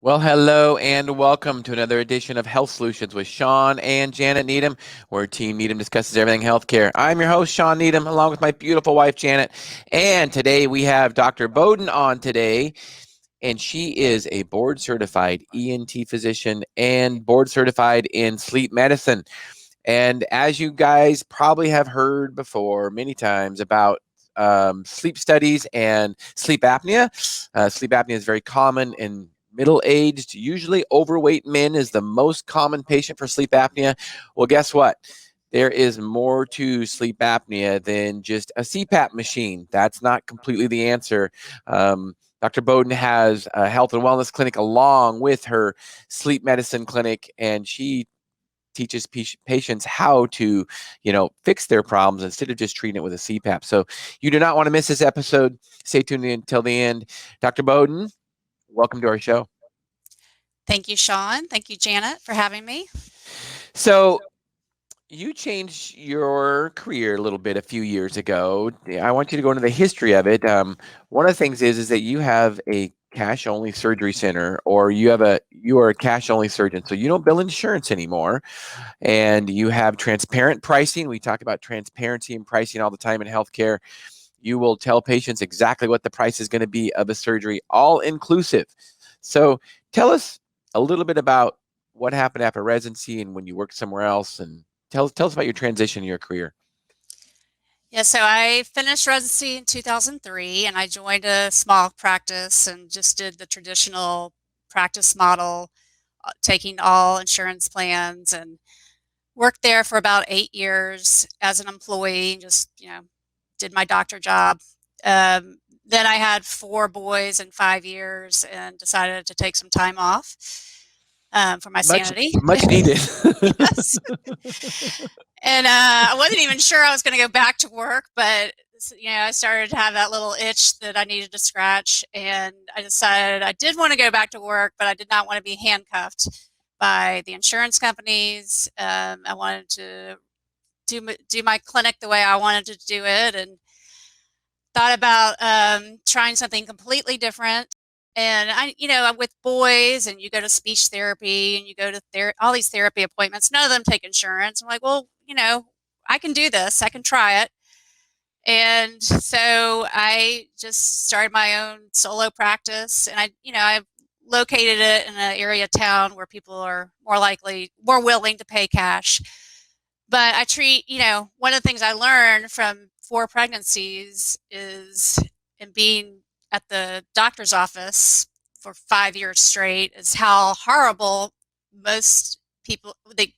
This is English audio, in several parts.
Well, hello and welcome to another edition of Health Solutions with Shawn and Janet Needham, where Team Needham discusses everything healthcare. I'm your host, Shawn Needham, along with my beautiful wife, Janet. And today we have Dr. Bowden on today, and she is a board-certified ENT physician and board-certified in sleep medicine. And as you guys probably have heard before many times about sleep studies and sleep apnea. Sleep apnea is very common in middle-aged, usually overweight men is the most common patient for sleep apnea. Well, guess what? There is more to sleep apnea than just a CPAP machine. That's not completely the answer. Dr. Bowden has a health and wellness clinic along with her sleep medicine clinic, and she teaches patients how to, fix their problems instead of just treating it with a CPAP. So you do not want to miss this episode. Stay tuned until the end. Dr. Bowden, welcome to our show. Thank you, Shawn. Thank you, Janet, for having me. So you changed your career a little bit a few years ago. I want you to go into the history of it. One of the things is that you have a cash only surgery center, or you are a cash only surgeon, so you don't bill insurance anymore, and you have transparent pricing. We talk about transparency and pricing all the time in healthcare. You will tell patients exactly what the price is going to be of a surgery, all inclusive. So tell us a little bit about what happened after residency and when you worked somewhere else, and tell us about your transition in your career. Yeah, so I finished residency in 2003 and I joined a small practice and just did the traditional practice model, taking all insurance plans, and worked there for about 8 years as an employee, just, did my doctor job. Then I had 4 boys in 5 years and decided to take some time off for my sanity. Much needed. Yes. And I wasn't even sure I was going to go back to work, but I started to have that little itch that I needed to scratch, and I decided I did want to go back to work, but I did not want to be handcuffed by the insurance companies. I wanted to do my clinic the way I wanted to do it, and thought about trying something completely different. And I'm with boys, and you go to speech therapy, and you go to all these therapy appointments. None of them take insurance. I'm like, well, I can do this. I can try it. And so I just started my own solo practice, and I located it in an area of town where people are more willing to pay cash. But I treat, one of the things I learned from 4 pregnancies is, and being at the doctor's office for 5 years straight, is how horrible most people, the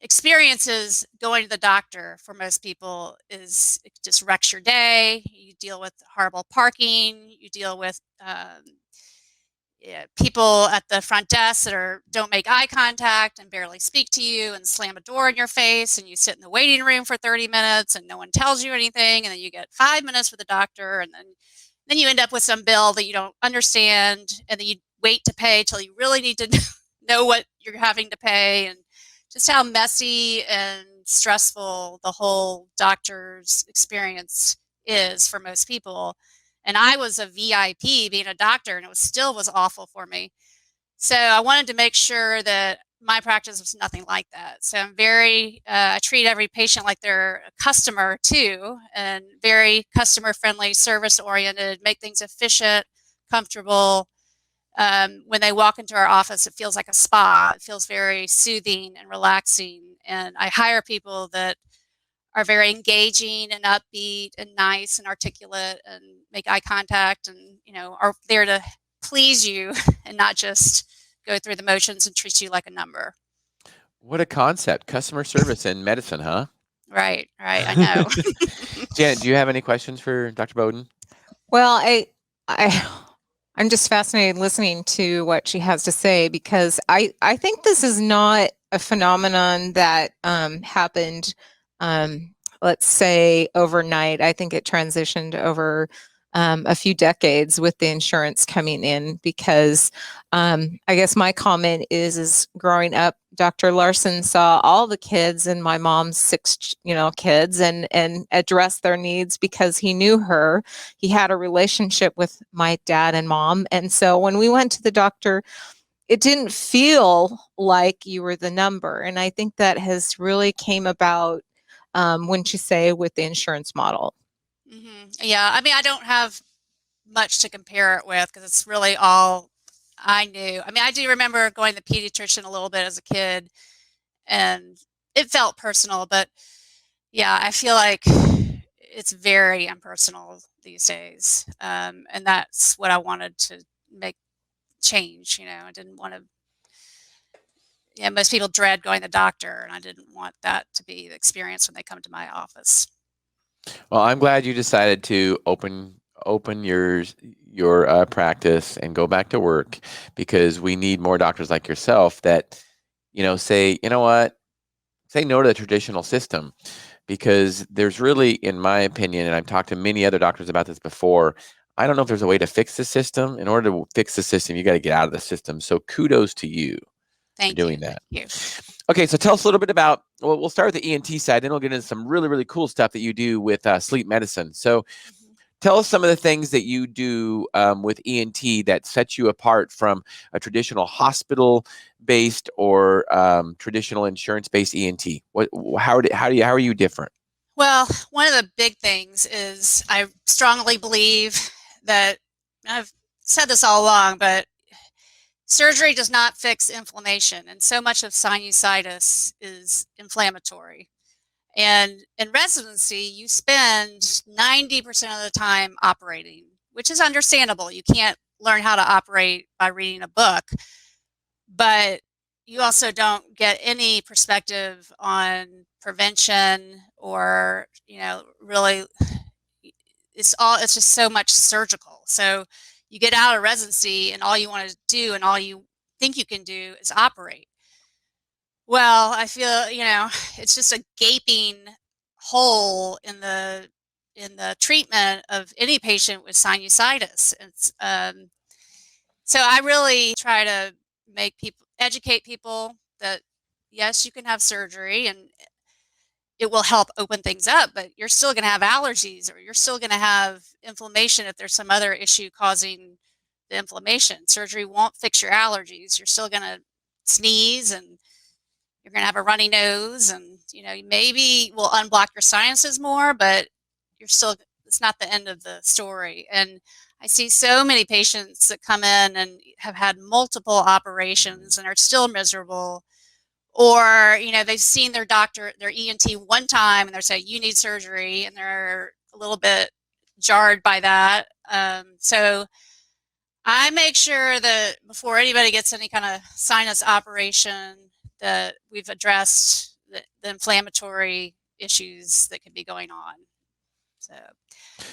experiences going to the doctor for most people is, it just wrecks your day. You deal with horrible parking. You deal with people at the front desk that don't make eye contact and barely speak to you and slam a door in your face, and you sit in the waiting room for 30 minutes and no one tells you anything, and then you get 5 minutes with the doctor, and then you end up with some bill that you don't understand, and then you wait to pay till you really need to know what you're having to pay, and just how messy and stressful the whole doctor's experience is for most people. And I was a VIP being a doctor, and it still was awful for me. So I wanted to make sure that my practice was nothing like that. So I treat every patient like they're a customer too, and very customer friendly, service oriented, make things efficient, comfortable. When they walk into our office, it feels like a spa. It feels very soothing and relaxing. And I hire people that are very engaging and upbeat and nice and articulate and make eye contact, and are there to please you and not just go through the motions and treat you like a number. What a concept. Customer service in medicine, huh? Right, I know. Janet, do you have any questions for Dr. Bowden? Well, I'm just fascinated listening to what she has to say, because I think this is not a phenomenon that happened, let's say, overnight. I think it transitioned over a few decades with the insurance coming in, because I guess my comment is growing up, Dr. Larson saw all the kids and my mom's 6, kids, and addressed their needs because he knew her. He had a relationship with my dad and mom. And so when we went to the doctor, it didn't feel like you were the number. And I think that has really came about, wouldn't you say, with the insurance model. Yeah, I mean, I don't have much to compare it with because it's really all I knew. I mean, I do remember going to the pediatrician a little bit as a kid, and it felt personal, but yeah, I feel like it's very impersonal these days. And that's what I wanted to make change. I didn't want to, most people dread going to the doctor, and I didn't want that to be the experience when they come to my office. Well, I'm glad you decided to open your practice and go back to work, because we need more doctors like yourself that, say, say no to the traditional system, because there's really, in my opinion, and I've talked to many other doctors about this before, I don't know if there's a way to fix the system. In order to fix the system, you got to get out of the system. So kudos to you for doing that. Thank you. Okay, so tell us a little bit about, well, we'll start with the ENT side, then we'll get into some really, really cool stuff that you do with sleep medicine. So tell us some of the things that you do with ENT that sets you apart from a traditional hospital-based or traditional insurance-based ENT. How are you different? Well, one of the big things is I strongly believe that, I've said this all along, but surgery does not fix inflammation, and so much of sinusitis is inflammatory. And in residency, you spend 90% of the time operating, which is understandable. You can't learn how to operate by reading a book, but you also don't get any perspective on prevention or, really, it's just so much surgical. So you get out of residency and all you want to do and all you think you can do is operate. Well, I feel, it's just a gaping hole in the treatment of any patient with sinusitis. It's so I really try to educate people that yes, you can have surgery and it will help open things up, but you're still going to have allergies, or you're still going to have inflammation if there's some other issue causing the inflammation. Surgery won't fix your allergies. You're still going to sneeze, and you're going to have a runny nose, and maybe will unblock your sinuses more, but it's not the end of the story. And I see so many patients that come in and have had multiple operations and are still miserable, or they've seen their doctor, their ENT, one time, and they're saying you need surgery, and they're a little bit jarred by that. So I make sure that before anybody gets any kind of sinus operation, that we've addressed the inflammatory issues that could be going on.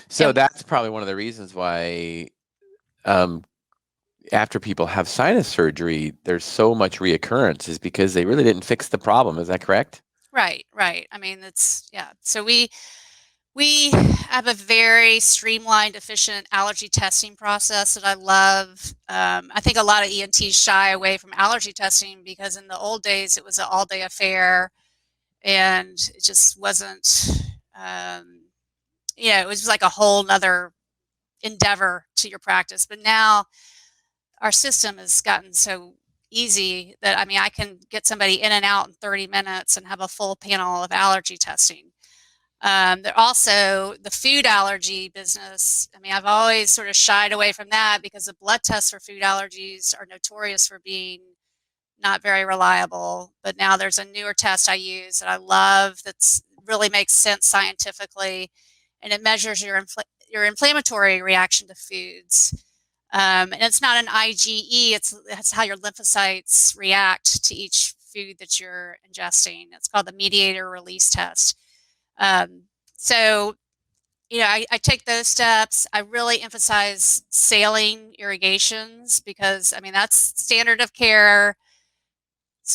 So that's probably one of the reasons why after people have sinus surgery, there's so much reoccurrence, is because they really didn't fix the problem. Is that correct? Right. I mean, so we have a very streamlined, efficient allergy testing process that I love. I think a lot of ENTs shy away from allergy testing because in the old days it was an all-day affair, and it just wasn't, it was like a whole nother endeavor to your practice. But now our system has gotten so easy that, I can get somebody in and out in 30 minutes and have a full panel of allergy testing. They're also the food allergy business. I've always sort of shied away from that because the blood tests for food allergies are notorious for being not very reliable. But now there's a newer test I use that I love that's really makes sense scientifically, and it measures your inflammatory reaction to foods. And it's not an IgE, it's how your lymphocytes react to each food that you're ingesting. It's called the mediator release test. So, I take those steps. I really emphasize saline irrigations because, that's standard of care.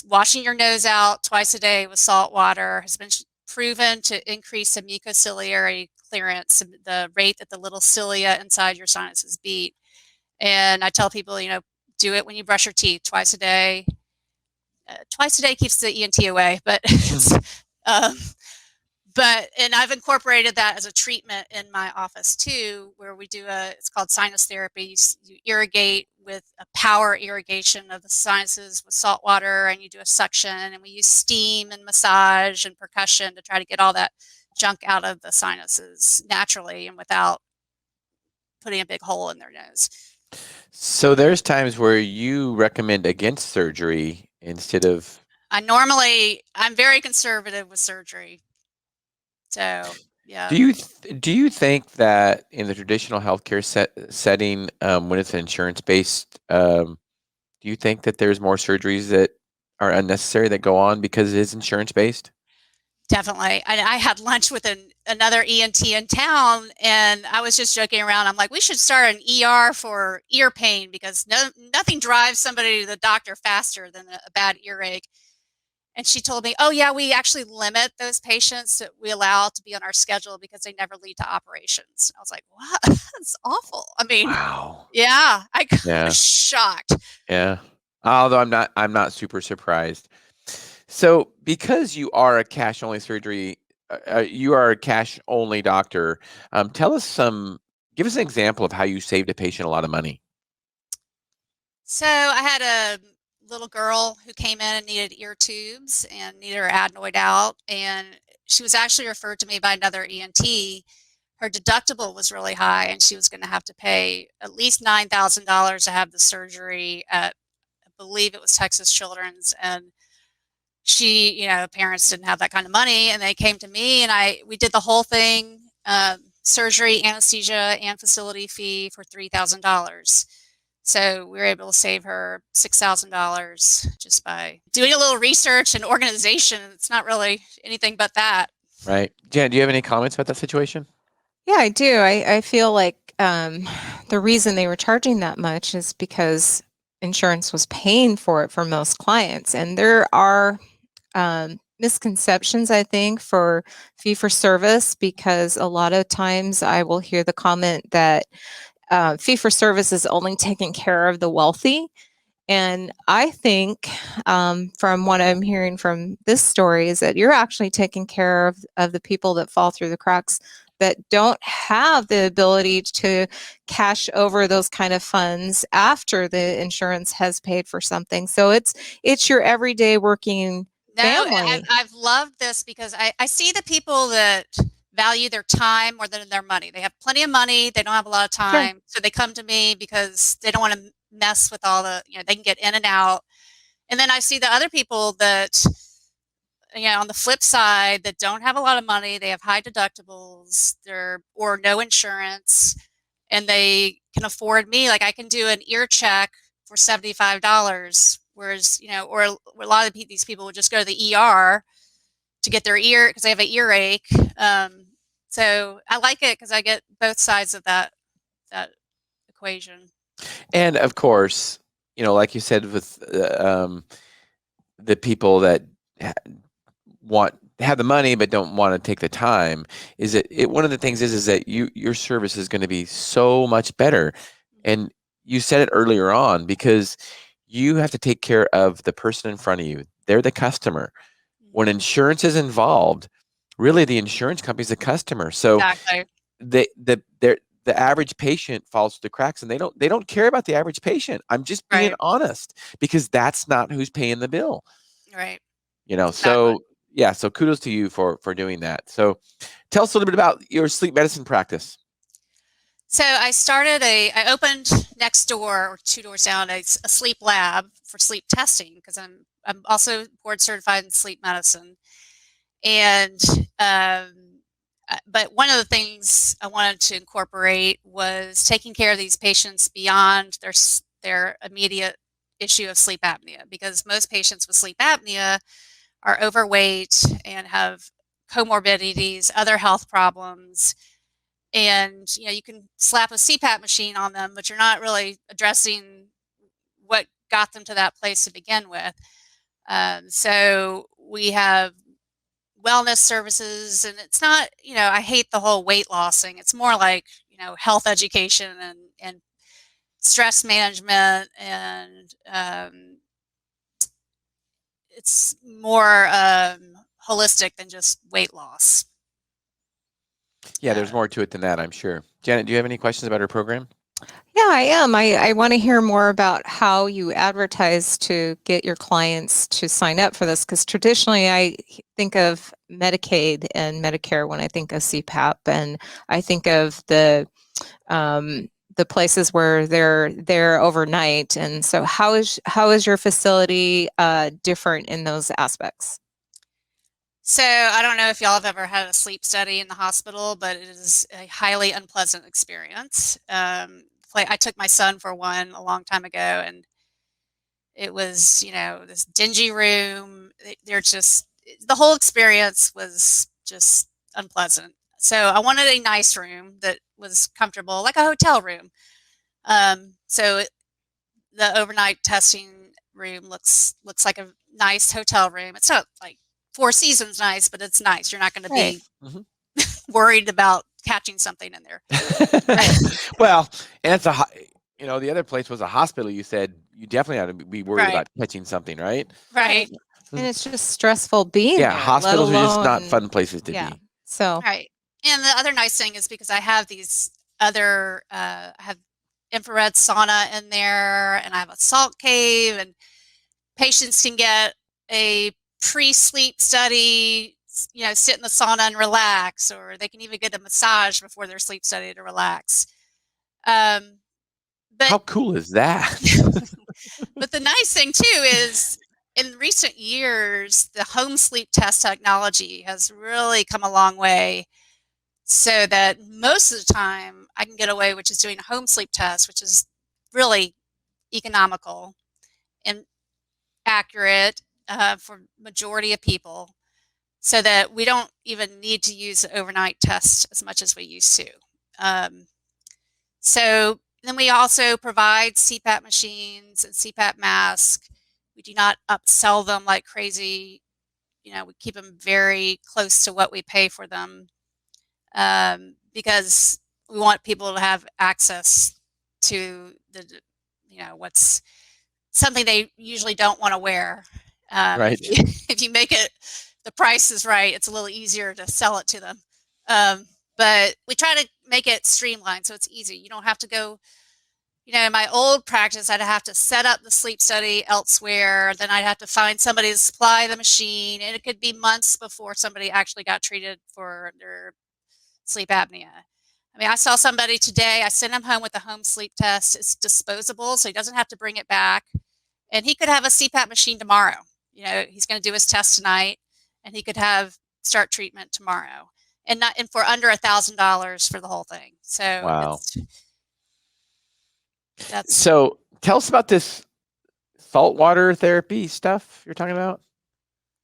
Washing your nose out twice a day with salt water has been proven to increase the mucociliary clearance, the rate that the little cilia inside your sinuses beat. And I tell people, do it when you brush your teeth twice a day. Twice a day keeps the ENT away, but and I've incorporated that as a treatment in my office too, where we do it's called sinus therapy. You irrigate with a power irrigation of the sinuses with salt water, and you do a suction, and we use steam and massage and percussion to try to get all that junk out of the sinuses naturally and without putting a big hole in their nose. So there's times where you recommend against surgery instead of. I'm very conservative with surgery. So, yeah. Do you think that in the traditional healthcare setting, when it's insurance based, do you think that there's more surgeries that are unnecessary that go on because it is insurance based? Definitely. I had lunch with another ENT in town, and I was just joking around. I'm like, we should start an ER for ear pain because nothing drives somebody to the doctor faster than a bad earache. And she told me, oh, yeah, we actually limit those patients that we allow to be on our schedule because they never lead to operations. I was like, what? That's awful. I mean, Wow. yeah, I was shocked. Yeah. Although I'm not super surprised. So because you are a cash only surgery, you are a cash only doctor. Give us an example of how you saved a patient a lot of money. So I had a little girl who came in and needed ear tubes and needed her adenoid out, and she was actually referred to me by another ENT. Her deductible was really high, and she was going to have to pay at least $9,000 to have the surgery at, I believe it was Texas Children's, and she, parents didn't have that kind of money, and they came to me, and we did the whole thing, surgery, anesthesia, and facility fee for $3,000. So we were able to save her $6,000 just by doing a little research and organization. It's not really anything but that. Right. Jan, do you have any comments about that situation? Yeah, I do. I feel like the reason they were charging that much is because insurance was paying for it for most clients. And there are misconceptions, I think, for fee for service, because a lot of times I will hear the comment that fee for service is only taking care of the wealthy. And I think from what I'm hearing from this story is that you're actually taking care of the people that fall through the cracks, that don't have the ability to cash over those kind of funds after the insurance has paid for something. So it's your everyday working family. I've loved this because I see the people that value their time more than their money. They have plenty of money, they don't have a lot of time, so they come to me because they don't want to mess with all the, they can get in and out. And then I see the other people that, on the flip side, that don't have a lot of money, they have high deductibles, or no insurance, and they can afford me. Like, I can do an ear check for $75, whereas, or a lot of these people would just go to the ER to get their ear because they have an earache. So I like it because I get both sides of that equation. And of course, like you said, with the people that have the money but don't want to take the time, one of the things is that your service is going to be so much better. And you said it earlier on, because you have to take care of the person in front of you. They're the customer. When insurance is involved, really the insurance company's the customer. So exactly. The average patient falls through the cracks, and they don't care about the average patient. I'm just being honest, because that's not who's paying the bill. Right. So yeah, so kudos to you for doing that. So tell us a little bit about your sleep medicine practice. So I opened next door, or 2 doors down, a sleep lab for sleep testing, because I'm also board certified in sleep medicine. And but one of the things I wanted to incorporate was taking care of these patients beyond their immediate issue of sleep apnea, because most patients with sleep apnea are overweight and have comorbidities, other health problems. And you can slap a CPAP machine on them, but you're not really addressing what got them to that place to begin with. So we wellness services, and it's not, I hate the whole weight lossing. It's more like, health education and stress management, and it's more holistic than just weight loss. Yeah, there's more to it than that, I'm sure. Janet, do you have any questions about her program? Yeah, I am. I want to hear more about how you advertise to get your clients to sign up for this, because traditionally I think of Medicaid and Medicare when I think of CPAP, and I think of the places where they're there overnight. And so how is your facility different in those aspects? So I don't know if y'all have ever had a sleep study in the hospital, but it is a highly unpleasant experience. I took my son for one a long time ago, and it was, this dingy room. The whole experience was just unpleasant. So I wanted a nice room that was comfortable, like a hotel room. The overnight testing room looks like a nice hotel room. It's not like Four Seasons nice, but it's nice. You're not going to be worried about catching something in there. Well, and it's the other place was a hospital. You said you definitely had to be worried about catching something, right? Right. And it's just stressful being there. Hospitals are just not fun places to be. So right. And the other nice thing is because I have these other, I have infrared sauna in there, and I have a salt cave, and patients can get a pre-sleep study, sit in the sauna and relax, or they can even get a massage before their sleep study to relax. But how cool is that? But the nice thing too is, in recent years, the home sleep test technology has really come a long way, so that most of the time I can get away with just doing a home sleep test, which is really economical and accurate for majority of people, so that we don't even need to use the overnight test as much as we used to. So then we also provide CPAP machines and CPAP masks. We do not upsell them like crazy. We keep them very close to what we pay for them, because we want people to have access to what's something they usually don't want to wear. Right. If you make it, the price is right, it's a little easier to sell it to them. But we try to make it streamlined so it's easy. You don't have to go, in my old practice, I'd have to set up the sleep study elsewhere. Then I'd have to find somebody to supply the machine, and it could be months before somebody actually got treated for their sleep apnea. I mean, I saw somebody today, I sent him home with a home sleep test. It's disposable, so he doesn't have to bring it back. And he could have a CPAP machine tomorrow. He's going to do his test tonight, and he could start treatment tomorrow. And for under $1,000 for the whole thing. So wow. So tell us about this saltwater therapy stuff you're talking about.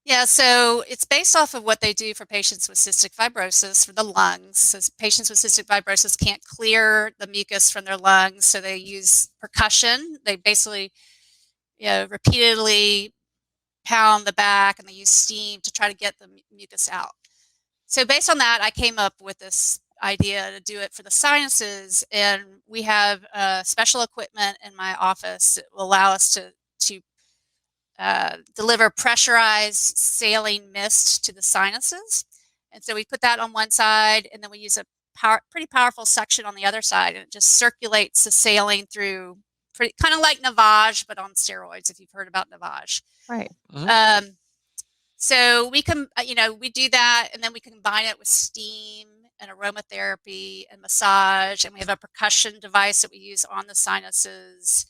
Yeah, so it's based off of what they do for patients with cystic fibrosis for the lungs. So patients with cystic fibrosis can't clear the mucus from their lungs, so they use percussion. They basically, repeatedly pound the back, and they use steam to try to get the mucus out. So based on that, I came up with this idea to do it for the sinuses, and we have special equipment in my office that will allow us to deliver pressurized saline mist to the sinuses. And so we put that on one side, and then we use a pretty powerful suction on the other side, and it just circulates the saline through, kind of like Navage, but on steroids, if you've heard about Navage. Right. Mm-hmm. So we can, we do that, and then we combine it with steam and aromatherapy and massage, and we have a percussion device that we use on the sinuses,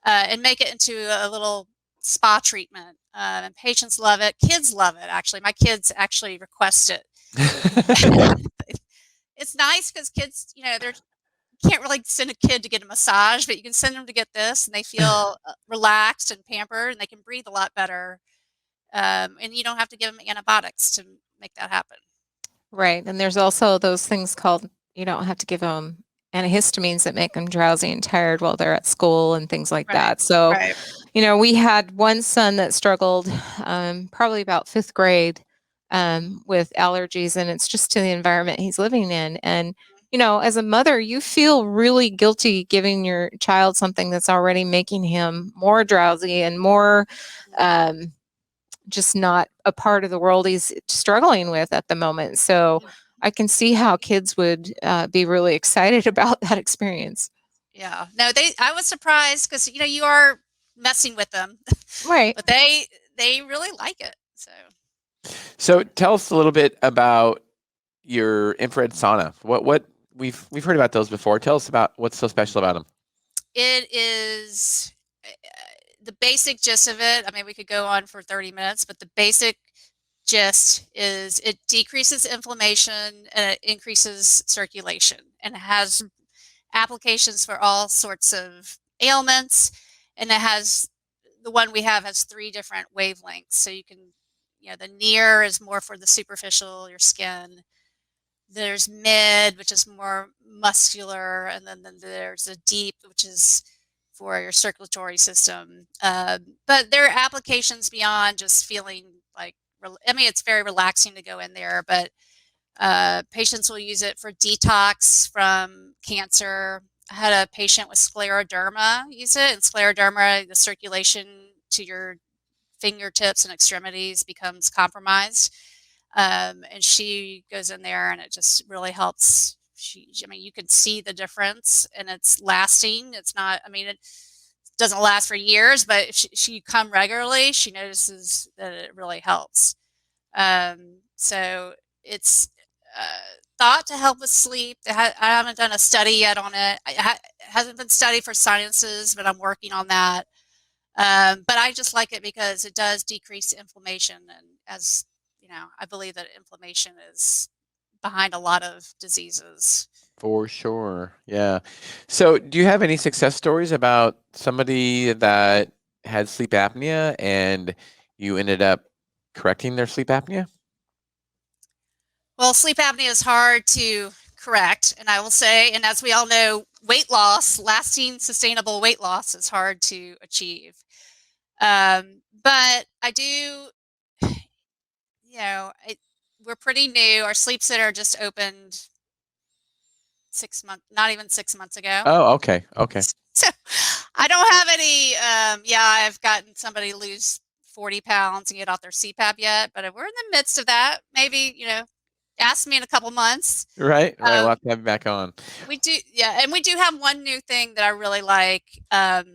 and make it into a little spa treatment. And patients love it. Kids love it, actually. My kids actually request it. It's nice because kids, you can't really send a kid to get a massage, but you can send them to get this, and they feel relaxed and pampered, and they can breathe a lot better. And you don't have to give them antibiotics to make that happen. Right. And there's also those things called, you don't have to give them antihistamines that make them drowsy and tired while they're at school and things like that. So, we had one son that struggled probably about 5th grade with allergies, and it's just to the environment he's living in. And as a mother, you feel really guilty giving your child something that's already making him more drowsy and more just not a part of the world he's struggling with at the moment. So I can see how kids would be really excited about that experience. Yeah. No, I was surprised because, you are messing with them. Right. But they really like it. So tell us a little bit about your infrared sauna. What we've heard about those before. Tell us about what's so special about them. It is the basic gist of it. I mean, we could go on for 30 minutes, but the basic gist is it decreases inflammation and it increases circulation, and it has applications for all sorts of ailments. And the one we have has 3 different wavelengths. So you can, the near is more for the superficial, your skin. There's mid, which is more muscular, and then there's a deep, which is for your circulatory system. But there are applications beyond just feeling like, it's very relaxing to go in there, but patients will use it for detox from cancer. I had a patient with scleroderma use it, and scleroderma, the circulation to your fingertips and extremities becomes compromised. And she goes in there and it just really helps. You can see the difference, and it's lasting. It's not, it doesn't last for years, but if she come regularly, she notices that it really helps. So it's thought to help with sleep. I haven't done a study yet on it. It hasn't been studied for sinuses, but I'm working on that. But I just like it because it does decrease inflammation, and as I believe that inflammation is behind a lot of diseases. For sure. Yeah. So do you have any success stories about somebody that had sleep apnea and you ended up correcting their sleep apnea? Well, sleep apnea is hard to correct, and I will say, and as we all know, weight loss, lasting, sustainable weight loss is hard to achieve. But I do, we're pretty new. Our sleep center just opened 6 months, not even 6 months ago. Oh, okay. Okay. So I don't have any, I've gotten somebody lose 40 pounds and get off their CPAP yet, but we're in the midst of that. Maybe, ask me in a couple months. Right. We'll have to have you back on. We do. Yeah. And we do have one new thing that I really like, that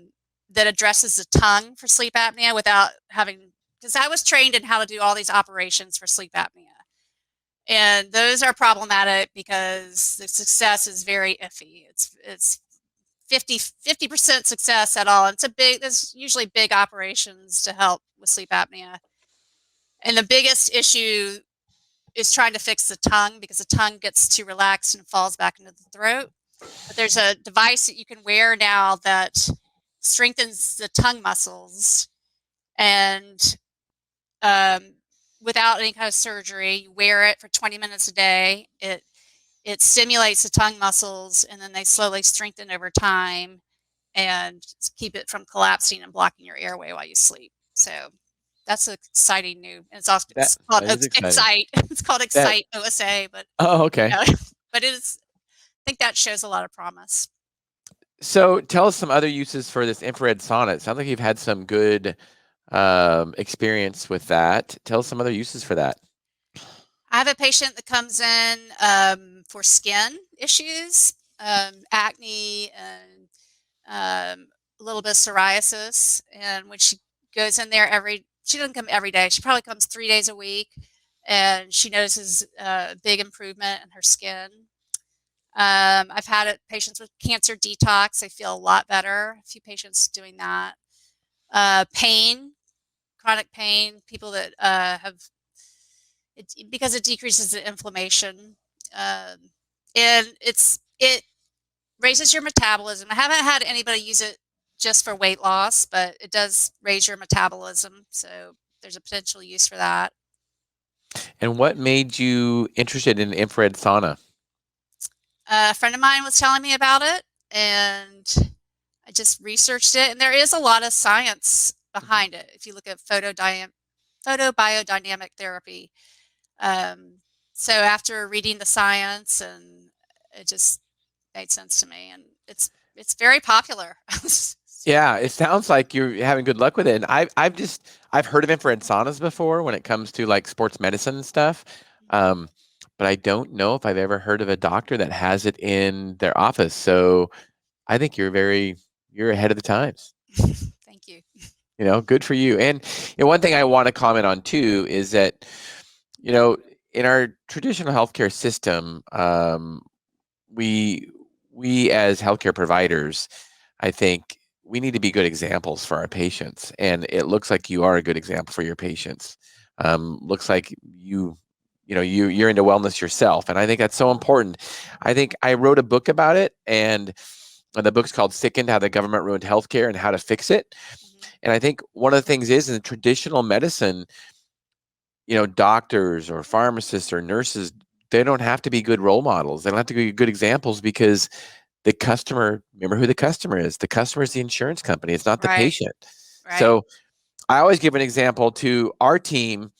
addresses the tongue for sleep apnea without having, because I was trained in how to do all these operations for sleep apnea. And those are problematic because the success is very iffy. It's 50% success at all. There's usually big operations to help with sleep apnea. And the biggest issue is trying to fix the tongue, because the tongue gets too relaxed and falls back into the throat. But there's a device that you can wear now that strengthens the tongue muscles, and without any kind of surgery, you wear it for 20 minutes a day. It stimulates the tongue muscles, and then they slowly strengthen over time and keep it from collapsing and blocking your airway while you sleep. So that's exciting new. And it's also called Excite. It's called Excite OSA, but okay. But I think that shows a lot of promise. So tell us some other uses for this infrared sauna. It sounds like you've had some good experience with that. Tell us some other uses for that. I have a patient that comes in for skin issues, acne, and a little bit of psoriasis. And when she goes in there she doesn't come every day. She probably comes 3 days a week, and she notices a big improvement in her skin. I've had patients with cancer detox. They feel a lot better. A few patients doing that. Pain, chronic pain, people that have, because it decreases the inflammation. And it raises your metabolism. I haven't had anybody use it just for weight loss, but it does raise your metabolism. So there's a potential use for that. And what made you interested in infrared sauna? A friend of mine was telling me about it, and I just researched it. And there is a lot of science behind it. If you look at photobiodynamic therapy, So after reading the science, and it just made sense to me, and it's very popular. Yeah, it sounds like you're having good luck with it. And I've heard of infrared saunas before when it comes to like sports medicine and stuff. Um, but I don't know if I've ever heard of a doctor that has it in their office. So I think you're ahead of the times. Thank you. Good for you. And one thing I want to comment on too is that, in our traditional healthcare system, we as healthcare providers, I think we need to be good examples for our patients, and it looks like you are a good example for your patients. Looks like you're into wellness yourself, and I think that's so important. I think I wrote a book about it, and the book's called Sickened: How the Government Ruined Healthcare and How to Fix It. And I think one of the things is in traditional medicine, doctors or pharmacists or nurses, they don't have to be good role models. They don't have to be good examples because the customer, remember who the customer is. The customer is the insurance company. It's not the Right. patient. Right. So I always give an example to our team,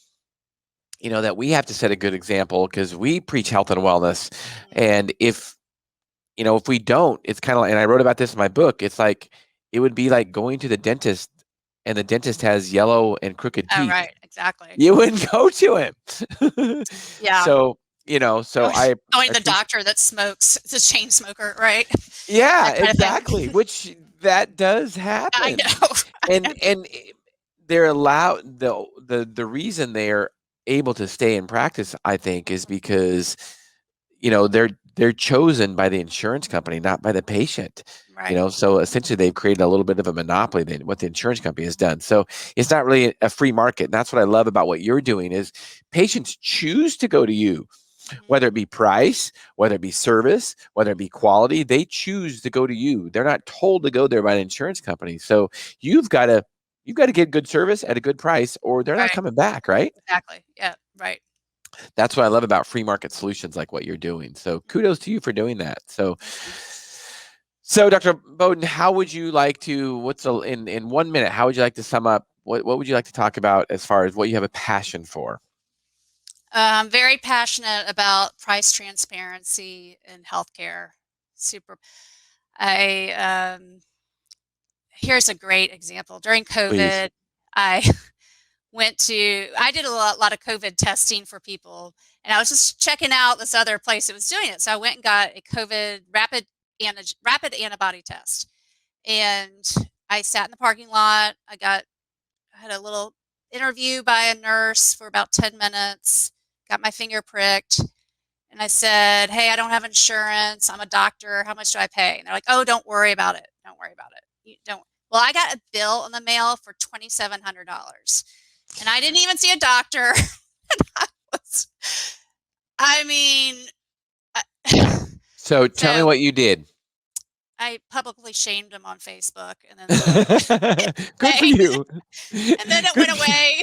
that we have to set a good example because we preach health and wellness. And if we don't, it's kind of like, and I wrote about this in my book, it's like, it would be like going to the dentist and the dentist has yellow and crooked Oh, teeth. right. Exactly. You wouldn't go to him. Yeah. So, I going to the doctor that smokes, it's a chain smoker, right? Yeah, That kind of thing. exactly. Which that does happen. I know. And they're allowed, the reason they're able to stay in practice, I think, is because they're chosen by the insurance company, not by the patient. Right. So essentially they've created a little bit of a monopoly than what the insurance company has done. So it's not really a free market. And that's what I love about what you're doing is patients choose to go to you, whether it be price, whether it be service, whether it be quality. They choose to go to you. They're not told to go there by the insurance company. So you've got to get good service at a good price, or they're not coming back, right? Exactly. Yeah. Right. That's what I love about free market solutions like what you're doing. So kudos to you for doing that. So Dr. Bowden, how would you like to, in 1 minute, how would you like to sum up, what would you like to talk about as far as what you have a passion for? I'm very passionate about price transparency in healthcare. Here's a great example. During COVID, Please. I did a lot of COVID testing for people, and I was just checking out this other place that was doing it. So I went and got a COVID rapid antibody test, and I sat in the parking lot. I had a little interview by a nurse for about 10 minutes, got my finger pricked, and I said, "Hey, I don't have insurance. I'm a doctor. How much do I pay?" And they're like, "Oh, don't worry about it. Don't worry about it. You don't." Well, I got a bill in the mail for $2,700. And I didn't even see a doctor. So tell me what you did. I publicly shamed him on Facebook, and then good for you. And then it went away.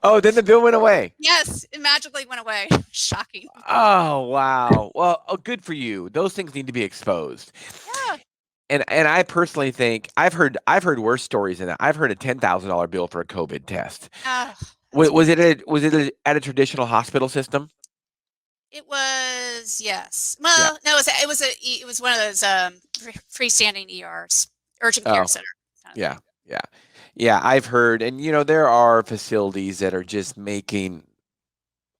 Oh, then the bill went away. Yes, it magically went away. Shocking. Oh, wow. Well, good for you. Those things need to be exposed. Yeah. And I personally think I've heard worse stories than that. I've heard a $10,000 bill for a COVID test. Was it at a traditional hospital system? It was, yes. Well, no, it was one of those freestanding ERs, urgent care center. Yeah. I've heard, and there are facilities that are just making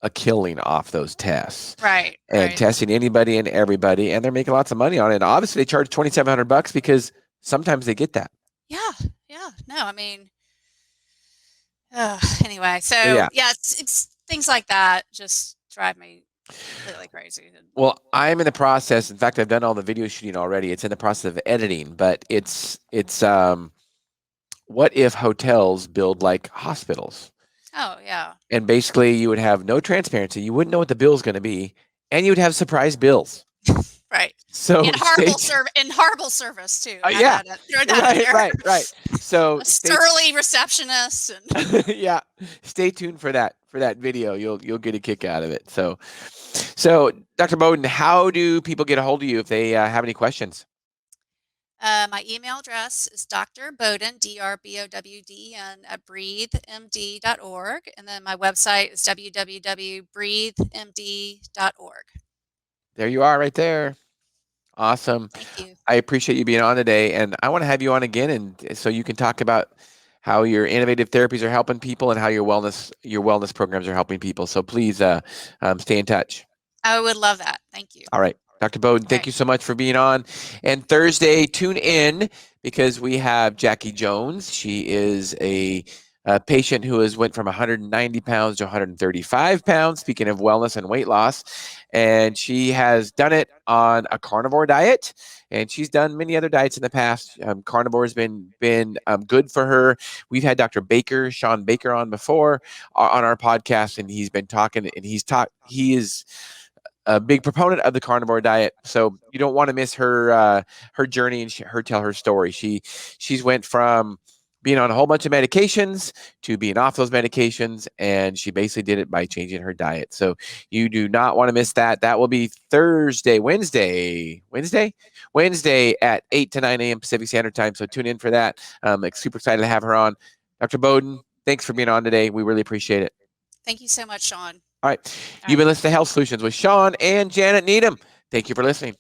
a killing off those tests, right? And testing anybody and everybody, and they're making lots of money on it. And obviously, they charge $2,700 because sometimes they get that. Yeah. No, I mean, anyway. So yeah, it's things like that just drive me completely crazy. Well, I'm in the process. In fact, I've done all the video shooting already. It's in the process of editing, but it's what if hotels build like hospitals? Oh, yeah. And basically you would have no transparency. You wouldn't know what the bill is going to be, and you would have surprise bills. Right. So and horrible service too. Yeah. Right. So surly receptionist. And yeah. Stay tuned for that video. You'll get a kick out of it. So Dr. Bowden, how do people get a hold of you if they have any questions? My email address is Dr. Bowden, DRBOWDEN, at breathemd.org. And then my website is www.breathemd.org. There you are right there. Awesome. Thank you. I appreciate you being on today, and I want to have you on again, and so you can talk about how your innovative therapies are helping people and how your wellness programs are helping people. So please stay in touch. I would love that. Thank you. All right. Dr. Bowden, thank you so much for being on. And Thursday, tune in because we have Jackie Jones. She is a patient who has went from 190 pounds to 135 pounds, speaking of wellness and weight loss. And she has done it on a carnivore diet. And she's done many other diets in the past. Carnivore has been good for her. We've had Dr. Baker, Shawn Baker, on before on our podcast, and he's been talking, and he is a big proponent of the carnivore diet. So you don't want to miss her journey and her tell her story. She's went from being on a whole bunch of medications to being off those medications, and she basically did it by changing her diet. So you do not want to miss that. That will be Wednesday at 8 to 9 a.m. Pacific Standard Time. So tune in for that. I'm super excited to have her on. Dr. Bowden, thanks for being on today. We really appreciate it. Thank you so much, Shawn. All right. You've been listening to Health Solutions with Shawn and Janet Needham. Thank you for listening.